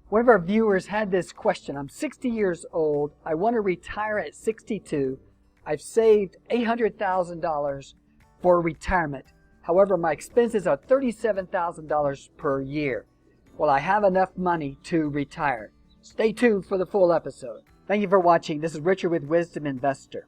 One of our viewers had this question. I'm 60 years old. I want to retire at 62. I've saved $800,000 for retirement. However, my expenses are $37,000 per year. Will I have enough money to retire? Stay tuned for the full episode. Thank you for watching. This is Richard with Wisdom Investor.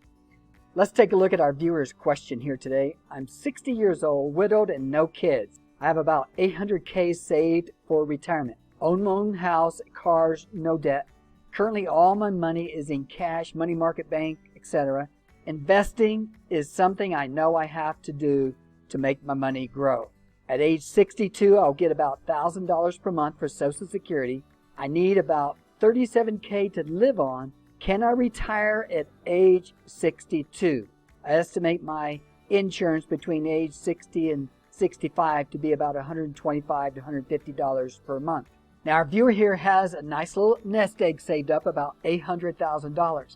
Let's take a look at our viewer's question here today. I'm 60 years old, widowed, and no kids. I have about $800K saved for retirement. Own my own house, cars, no debt. Currently, all my money is in cash, money market bank, etc. Investing is something I know I have to do to make my money grow. At age 62, I'll get about $1,000 per month for Social Security. I need about $37K to live on. Can I retire at age 62? I estimate my insurance between age 60 and 65 to be about $125 to $150 per month. Now, our viewer here has a nice little nest egg saved up, about $800,000.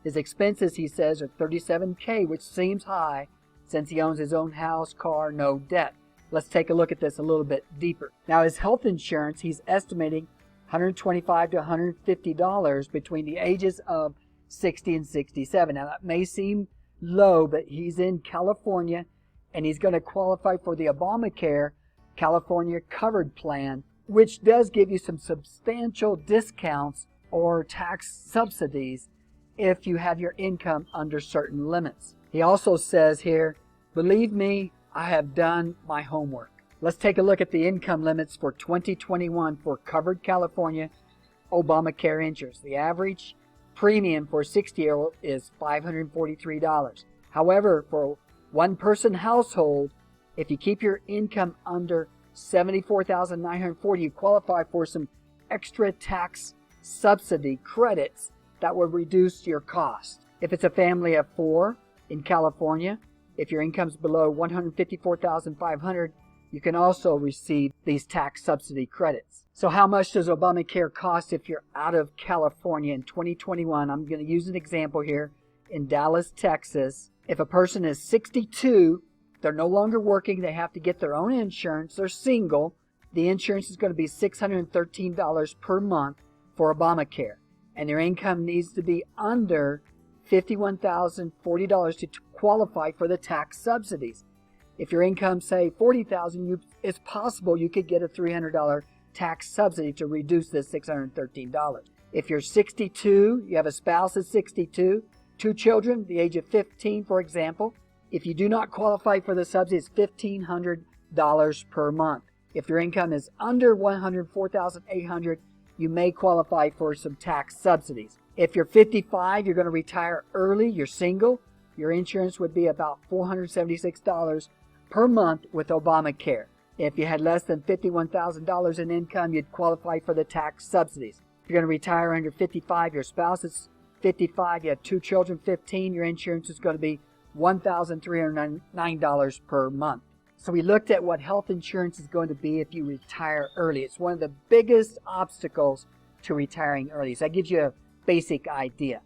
His expenses, he says, are $37K, which seems high since he owns his own house, car, no debt. Let's take a look at this a little bit deeper. Now, his health insurance, he's estimating $125 to $150 between the ages of 60 and 67. Now, that may seem low, but he's in California, and he's going to qualify for the Obamacare California Covered Plan, which does give you some substantial discounts or tax subsidies if you have your income under certain limits. He also says here, believe me, I have done my homework. Let's take a look at the income limits for 2021 for Covered California Obamacare insurance. The average premium for a 60-year-old is $543. However, for one person household, if you keep your income under $74,940, you qualify for some extra tax subsidy credits that will reduce your cost. If it's a family of 4 in California, if your income's below $154,500, you can also receive these tax subsidy credits. So how much does Obamacare cost if you're out of California in 2021? I'm going to use an example here in Dallas, Texas. If a person is 62, they're no longer working, they have to get their own insurance, they're single, the insurance is going to be $613 per month for Obamacare. And their income needs to be under $51,040 to qualify for the tax subsidies. If your income, say, $40,000, it's possible you could get a $300 tax subsidy to reduce this $613. If you're 62, you have a spouse that's 62, 2 children, the age of 15, for example, if you do not qualify for the subsidy, it's $1,500 per month. If your income is under $104,800, you may qualify for some tax subsidies. If you're 55, you're going to retire early, you're single, your insurance would be about $476 per month with Obamacare. If you had less than $51,000 in income, you'd qualify for the tax subsidies. If you're going to retire under 55, your spouse is 55, you have 2 children, 15, your insurance is going to be $1,309 per month. So we looked at what health insurance is going to be if you retire early. It's one of the biggest obstacles to retiring early. So that gives you a basic idea.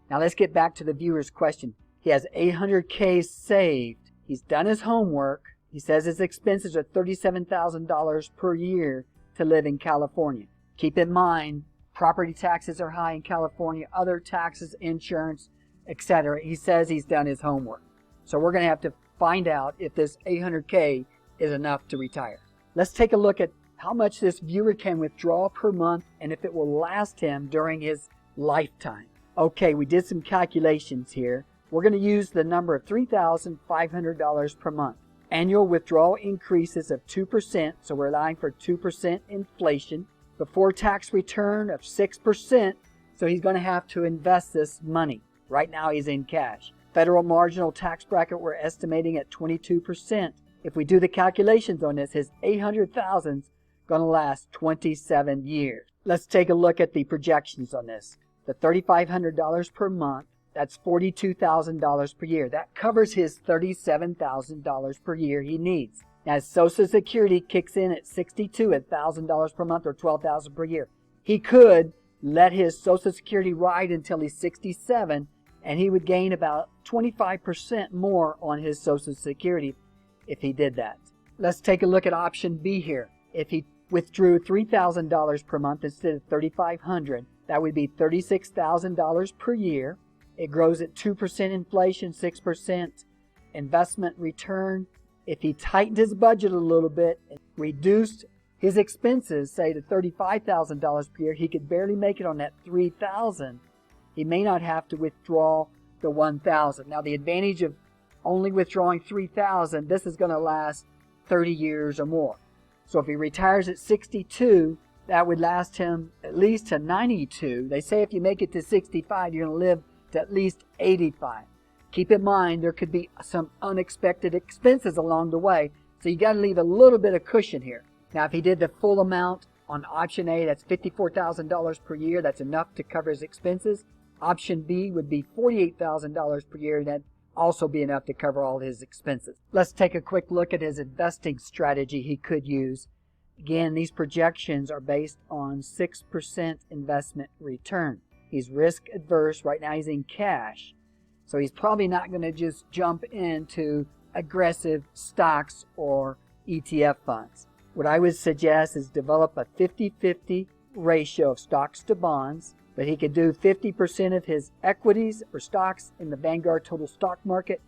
Now let's get back to the viewer's question. He has $800K saved. He's done his homework. He says his expenses are $37,000 per year to live in California. Keep in mind, property taxes are high in California, other taxes, insurance, etc. He says he's done his homework. So we're going to have to find out if this $800K is enough to retire. Let's take a look at how much this viewer can withdraw per month and if it will last him during his lifetime. Okay, we did some calculations here. We're going to use the number of $3,500 per month. Annual withdrawal increases of 2%, so we're allowing for 2% inflation. Before tax return of 6%, so he's going to have to invest this money. Right now he's in cash. Federal marginal tax bracket we're estimating at 22%. If we do the calculations on this, his $800,000 is going to last 27 years. Let's take a look at the projections on this. The $3,500 per month, that's $42,000 per year. That covers his $37,000 per year he needs. Now his Social Security kicks in at 62 at $1,000 per month or $12,000 per year. He could let his Social Security ride until he's 67 and he would gain about 25% more on his Social Security if he did that. Let's take a look at option B here. If he withdrew $3,000 per month instead of $3,500, that would be $36,000 per year. It grows at 2% inflation, 6% investment return. If he tightened his budget a little bit and reduced his expenses, say to $35,000 per year, he could barely make it on that $3,000. He may not have to withdraw the $1,000. Now, the advantage of only withdrawing $3,000, this is going to last 30 years or more. So if he retires at 62, that would last him at least to 92. They say if you make it to 65, you're going to live to at least 85. Keep in mind, there could be some unexpected expenses along the way, so you got to leave a little bit of cushion here. Now, if he did the full amount on option A, that's $54,000 per year. That's enough to cover his expenses. Option B would be $48,000 per year. That'd also be enough to cover all his expenses. Let's take a quick look at his investing strategy he could use. Again, these projections are based on 6% investment return. He's risk adverse. Right now he's in cash. So he's probably not going to just jump into aggressive stocks or ETF funds. What I would suggest is develop a 50-50 ratio of stocks to bonds, but he could do 50% of his equities or stocks in the Vanguard Total Stock Market,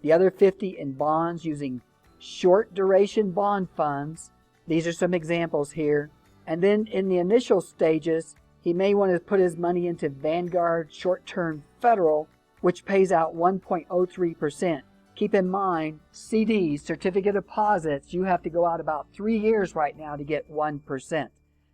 the other 50 in bonds using short duration bond funds. These are some examples here. And then in the initial stages, he may want to put his money into Vanguard Short-Term Federal, which pays out 1.03%. Keep in mind, CDs, certificate deposits, you have to go out about 3 years right now to get 1%.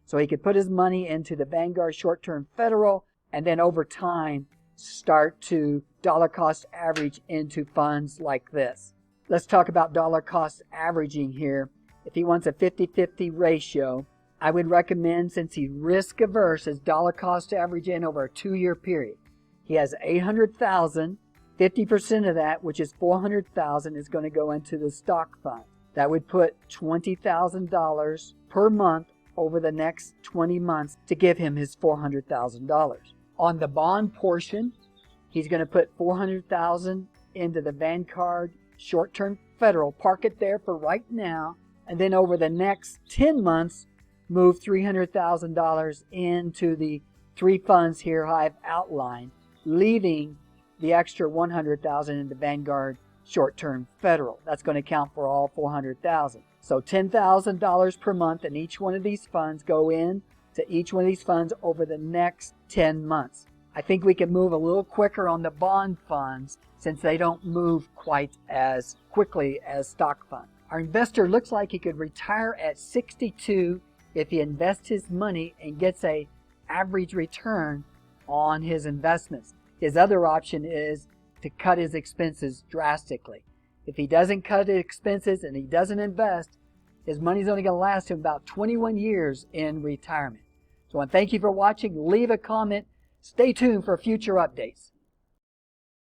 So he could put his money into the Vanguard Short-Term Federal and then over time start to dollar cost average into funds like this. Let's talk about dollar cost averaging here. If he wants a 50-50 ratio, I would recommend, since he's risk averse, his dollar cost average in over a 2-year period. He has $800,000. 50% of that, which is $400,000, is going to go into the stock fund. That would put $20,000 per month over the next 20 months to give him his $400,000. On the bond portion, he's going to put $400,000 into the Vanguard Short-Term Federal, park it there for right now, and then over the next 10 months, move $300,000 into the 3 funds here I've outlined, leaving the extra $100,000 in the Vanguard Short-Term Federal. That's going to count for all $400,000. So $10,000 per month in each one of these funds go in to each one of these funds over the next 10 months. I think we can move a little quicker on the bond funds since they don't move quite as quickly as stock funds. Our investor looks like he could retire at 62 if he invests his money and gets an average return on his investments. His other option is to cut his expenses drastically. If he doesn't cut his expenses and he doesn't invest, his money's only going to last him about 21 years in retirement. So I want to thank you for watching. Leave a comment. Stay tuned for future updates.